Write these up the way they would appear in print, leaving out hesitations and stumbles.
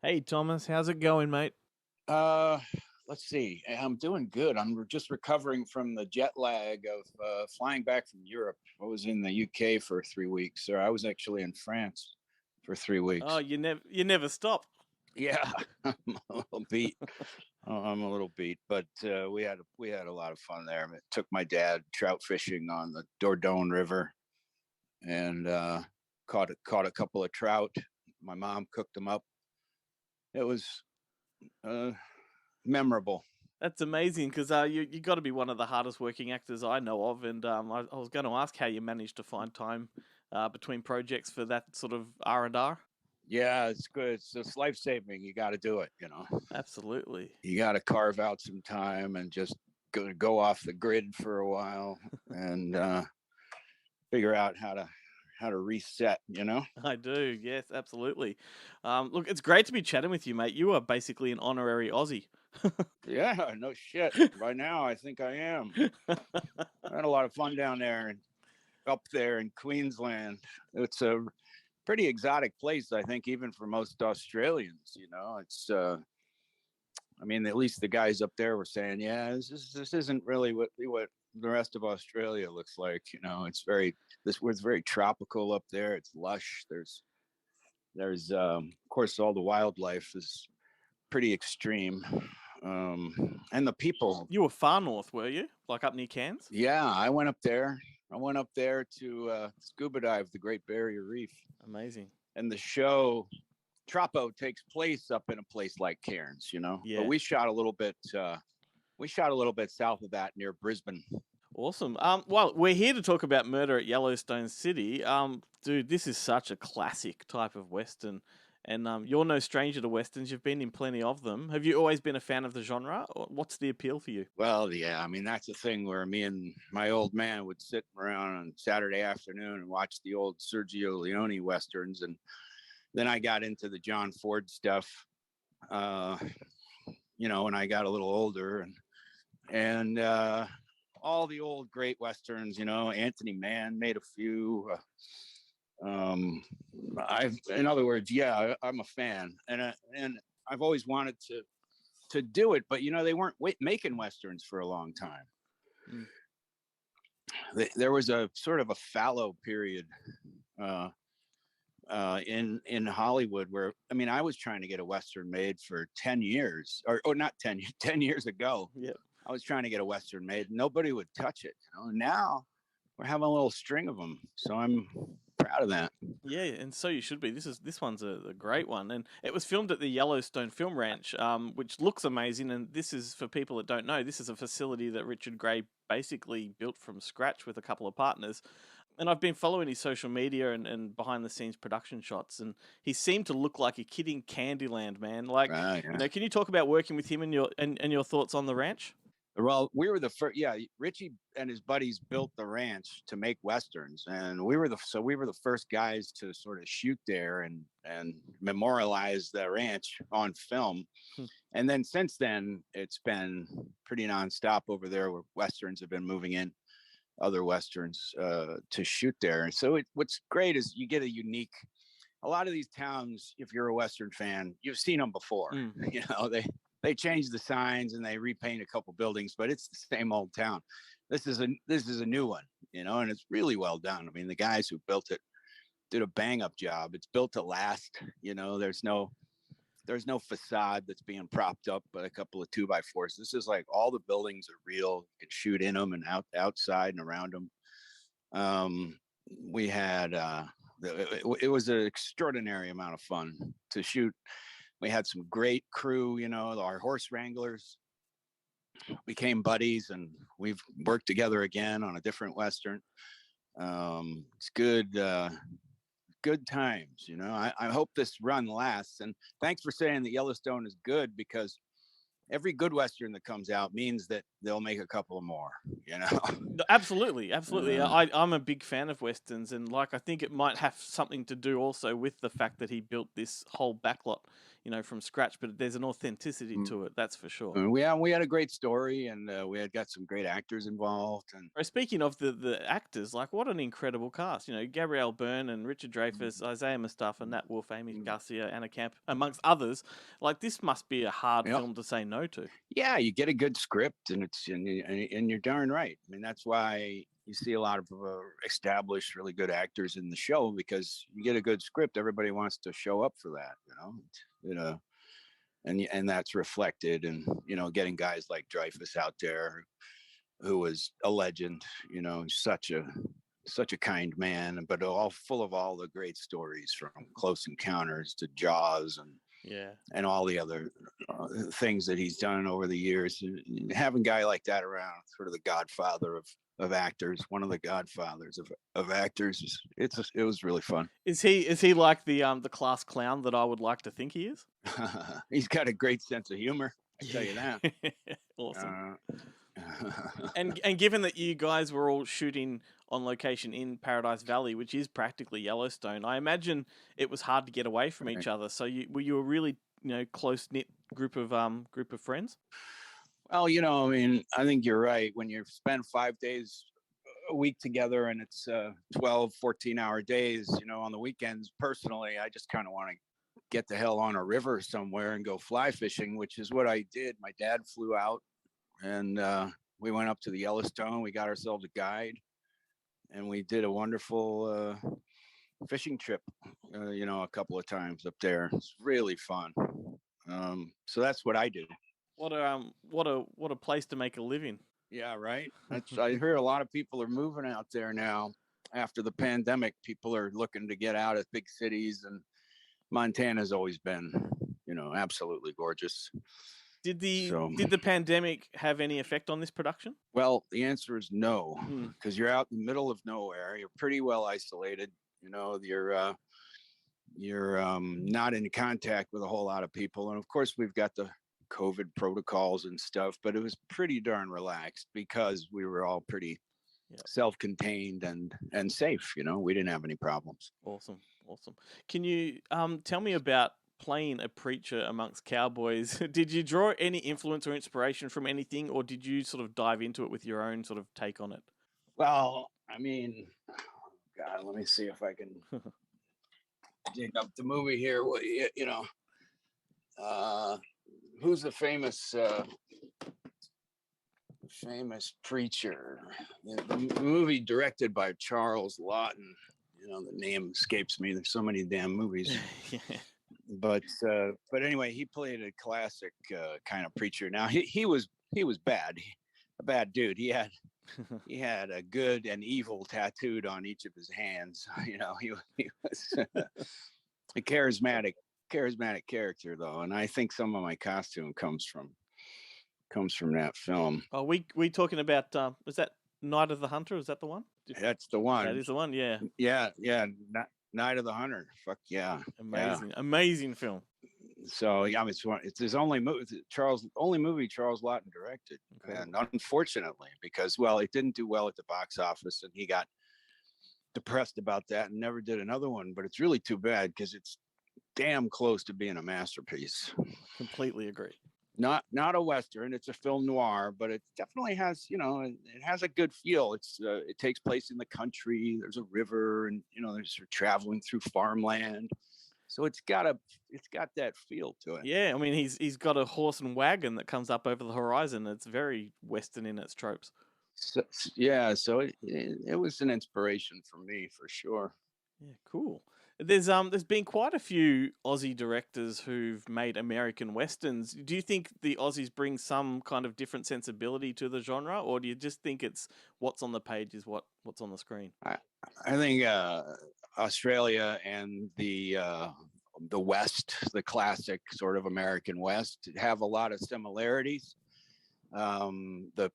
Hey Thomas, how's it going, mate? Uh, let's see. I'm doing good. I'm just recovering from the jet lag of flying back from Europe. I was in the UK for 3 weeks, or I was actually in France for three Oh, weeks. you never stop. Yeah, I'm a little beat. I'm a little beat, but we had a lot of fun there. I took my dad trout fishing on the Dordogne River and caught a couple of trout. My mom cooked them up. It was uh, memorable. That's amazing because you got to be one of the hardest working actors I know of, and I was going to ask how you managed to find time between projects for that sort of R&R. Yeah, it's good. It's life saving. You got to do it. Absolutely. You got to carve out some time and just go off the grid for a while and figure out how to reset. I do, yes, absolutely. Look, it's great to be chatting with you, mate. You are basically an honorary Aussie. Yeah, no shit. By now, I think I am. I had a lot of fun down there and up there in Queensland. It's a pretty exotic place, I think, even for most Australians. It's I mean, at least the guys up there were saying, "Yeah, this isn't really what the rest of Australia looks like." This was very tropical up there. It's lush. There's of course all the wildlife is pretty extreme, and the people. You were far north, were you? Like up near Cairns? Yeah, I went up there. I went up there to scuba dive the Great Barrier Reef, Amazing. and the show Tropo takes place up in a place like Cairns, but Yeah. we shot a little bit. We shot a little bit south of that near Brisbane. Awesome. Well, we're here to talk about Murder at Yellowstone City. Dude, this is such a classic type of western, and you're no stranger to westerns. You've been in plenty of them. Have you always been a fan of the genre, or what's the appeal for you? Well, yeah, I mean that's the thing where me and my old man would sit around on Saturday afternoon and watch the old Sergio Leone westerns, and then I got into the John Ford stuff. Uh, when I got a little older, and all the old great westerns. Anthony Mann made a few. In other words, yeah, I'm a fan, and I've always wanted to do it, but they weren't making westerns for a long time. Mm. There was a sort of a fallow period uh, in Hollywood where I mean I was trying to get a western made for 10 years, or not 10 years ago. Yep. I was trying to get a western made. Nobody would touch it. Now we're having a little string of them, so I'm proud of that. Yeah, and so you should be. This one's a great one, and it was filmed at the Yellowstone Film Ranch, which looks amazing. And this is for people that don't know. This is a facility that Richard Gray basically built from scratch with a couple of partners. And I've been following his social media and behind the scenes production shots, and he seemed to look like a kid in Candyland, man. Like, Yeah. can you talk about working with him and your thoughts on the ranch? Well, we were the first. Yeah, Richie and his buddies built the ranch to make westerns, and we were the first guys to sort of shoot there and memorialize the ranch on film. Hmm. And then since then, it's been pretty nonstop over there, where westerns have been moving in other westerns to shoot there. And so what's great is you get a unique. A lot of these towns, if you're a western fan, you've seen them before. Mm. They change the signs and they repaint a couple buildings, but it's the same old town. This is a new one, and it's really well done. I mean, the guys who built it did a bang up job. It's built to last. There's no facade that's being propped up by a couple of 2x4s. This is like all the buildings are real. You can shoot in them and outside and around them. We had it was an extraordinary amount of fun to shoot. We had some great crew. Our horse wranglers became buddies, and we've worked together again on a different western. It's good times. I hope this run lasts. And thanks for saying that Yellowstone is good, because every good western that comes out means that they'll make a couple more. You know. No, absolutely, absolutely. uh, I'm a big fan of westerns, and like I think it might have something to do also with the fact that he built this whole backlot from scratch, but there's an authenticity to it. That's for sure. We had a great story, and we had got some great actors involved. And Speaking of the actors, like what an incredible cast! Gabrielle Byrne and Richard Dreyfuss, Isaiah Mustafa, Nat Wolff, Amy Garcia, Anna Camp, amongst others. Like this must be a hard film to say no to. Yeah, you get a good script, and you're darn right. I mean, that's why you see a lot of established, really good actors in the show, because you get a good script, everybody wants to show up for that, and that's reflected in getting guys like Dreyfuss out there, who was a legend, such a kind man, but all full of all the great stories, from Close Encounters to Jaws and all the other things that he's done over the years. Having a guy like that around, sort of the godfather of actors, one of the godfathers of actors, it was really fun. Is he like the class clown that I would like to think he is? He's got a great sense of humor, I tell you that. Awesome. And given that you guys were all shooting on location in Paradise Valley, which is practically Yellowstone, I imagine it was hard to get away from each other. So were you a really close knit group of friends? Well, I mean, I think you're right. When you spend 5 days a week together, and it's 12, 14-hour days, on the weekends, personally, I just kind of want to get the hell on a river somewhere and go fly fishing, which is what I did. My dad flew out, and we went up to the Yellowstone. We got ourselves a guide, and we did a wonderful fishing trip, a couple of times up there. It's really fun. So that's what I did. What a place to make a living. Yeah, right. I hear a lot of people are moving out there now after the pandemic. People are looking to get out of big cities, and Montana's always been, absolutely gorgeous. Did the pandemic have any effect on this production? Well, the answer is no, because you're out in the middle of nowhere. You're pretty well isolated. You're not in contact with a whole lot of people, and of course we've got the COVID protocols and stuff, but it was pretty darn relaxed because we were all pretty self-contained and safe. We didn't have any problems. Awesome. Can you tell me about playing a preacher amongst cowboys? Did you draw any influence or inspiration from anything, or did you sort of dive into it with your own sort of take on it? Well, I mean, God, let me see if I can dig up the movie here. Who's the famous preacher? The movie directed by Charles Lawton. The name escapes me. There's so many damn movies. But anyway, he played a classic kind of preacher. Now he was bad, a bad dude. He had a good and evil tattooed on each of his hands. He was a charismatic character, though, and I think some of my costume comes from that film. Oh, we talking about is that Night of the Hunter? Is that the one? That's the one. That is the one. Yeah. Night of the Hunter. Fuck yeah. Amazing film. So yeah, it's his only movie. Only movie Charles Lawton directed, and unfortunately, because it didn't do well at the box office, and he got depressed about that and never did another one. But it's really too bad, because it's damn close to being a masterpiece. Completely agree. Not a Western, it's a film noir, but it definitely has, it has a good feel. It takes place in the country. There's a river, and there's traveling through farmland. So it's got that feel to it. Yeah, I mean he's got a horse and wagon that comes up over the horizon. It's very Western in its tropes. So it was an inspiration for me, for sure. Yeah, cool. There's been quite a few Aussie directors who've made American westerns. Do you think the Aussies bring some kind of different sensibility to the genre, or do you just think it's what's on the page is what's on the screen? I think Australia and the West, the classic sort of American West, have a lot of similarities. There's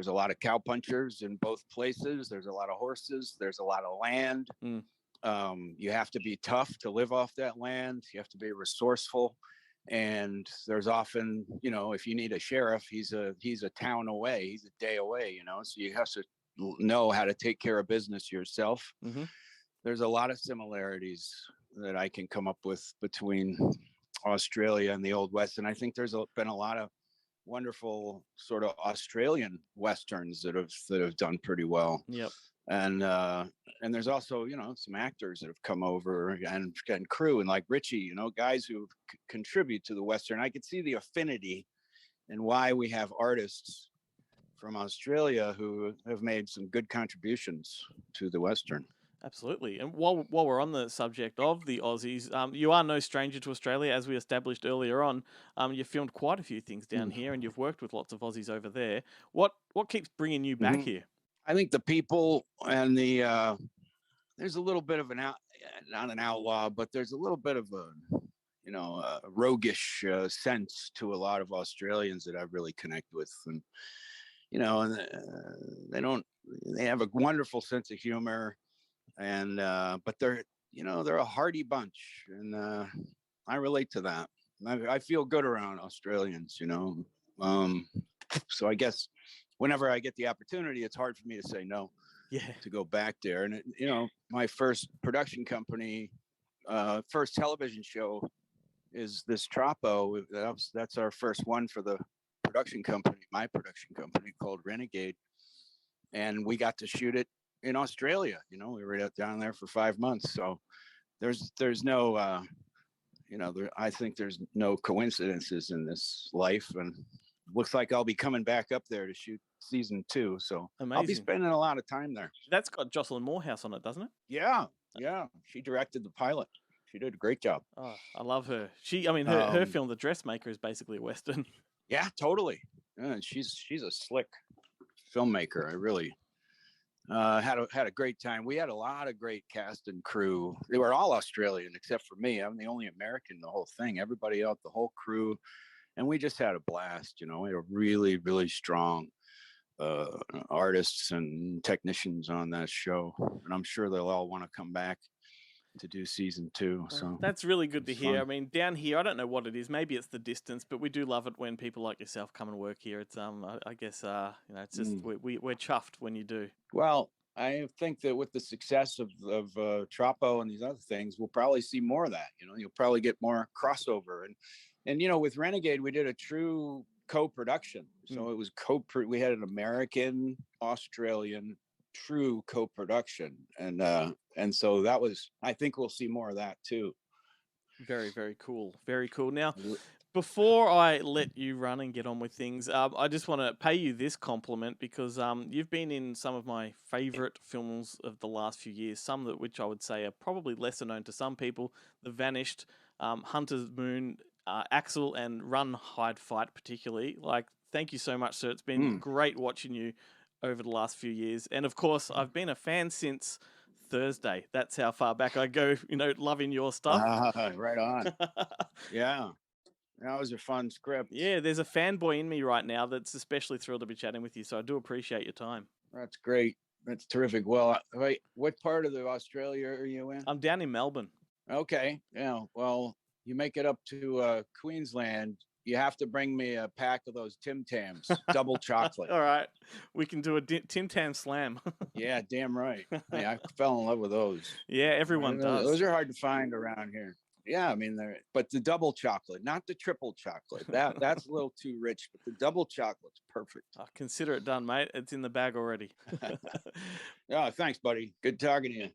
a lot of cowpunchers in both places. There's a lot of horses. There's a lot of land. You have to be tough to live off that land. You have to be resourceful, and there's often, if you need a sheriff, he's a town away, he's a day away, so you have to know how to take care of business yourself. There's a lot of similarities that I can come up with between Australia and the Old West. And I think there's been a lot of wonderful sort of Australian westerns that have done pretty well. Yep. And there's also, you know, some actors that have come over and crew, and like Richie, you know, guys who contribute to the Western. I could see the affinity and why we have artists from Australia who have made some good contributions to the Western. Absolutely. And while we're on the subject of the Aussies, you are no stranger to Australia, as we established earlier on. You filmed quite a few things down here, and you've worked with lots of Aussies over there. What keeps bringing you back here? I think the people and the there's a little bit of not an outlaw, but there's a little bit of a, you know, a roguish sense to a lot of Australians that I really connect with. And, you know, and they have a wonderful sense of humor, and but they're, you know, they're a hardy bunch, and I relate to that. I feel good around Australians, you know. So I guess whenever I get the opportunity, it's hard for me to say no. Yeah. To go back there. And you know, my first production company, first television show is this Troppo. That's our first one for the production company, my production company, called Renegade. And we got to shoot it in Australia. You know, we were down there for 5 months. So there's no you know, I think there's no coincidences in this life, and looks like I'll be coming back up there to shoot season 2. So Amazing. I'll be spending a lot of time there. That's got Jocelyn Moorhouse on it, doesn't it? Yeah. She directed the pilot. She did a great job. Oh, I love her. Her film, The Dressmaker, is basically a Western. Yeah, totally. She's a slick filmmaker. I really had a great time. We had a lot of great cast and crew. They were all Australian except for me. I'm the only American in the whole thing. Everybody else, the whole crew, and we just had a blast. You know, we had a really, really strong artists and technicians on that show, and I'm sure they'll all want to come back to do season 2. So that's really good to hear. fun. I mean, down here, I don't know what it is. Maybe it's the distance, but we do love it when people like yourself come and work here. It's I guess you know, it's just we're chuffed when you do. Well, I think that with the success of Troppo and these other things, we'll probably see more of that. You know, you'll probably get more crossover, and you know, with Renegade, we did a true co-production. So it was we had an American, Australian true co-production, and so that was, I think we'll see more of that too. Very, very cool. Very cool. Now, before I let you run and get on with things, I just want to pay you this compliment, because you've been in some of my favorite films of the last few years, some that which I would say are probably lesser known to some people: The Vanished, Hunter's Moon, Axel, and Run, Hide, Fight particularly. Like, thank you so much, sir. It's been great watching you over the last few years. And of course, I've been a fan since Thursday. That's how far back I go, you know, loving your stuff. Right on. Yeah. That was a fun script. Yeah, there's a fanboy in me right now that's especially thrilled to be chatting with you. So I do appreciate your time. That's great. That's terrific. Well, wait, what part of the Australia are you in? I'm down in Melbourne. Okay. Yeah. Well, you make it up to Queensland, you have to bring me a pack of those Tim Tams, double chocolate. All right. We can do a Tim Tam slam. Yeah, damn right. Yeah, I fell in love with those. Yeah, everyone does. Those are hard to find around here. Yeah, I mean, but the double chocolate, not the triple chocolate. That's a little too rich, but the double chocolate's perfect. Oh, consider it done, mate. It's in the bag already. Yeah, thanks, buddy. Good talking to you.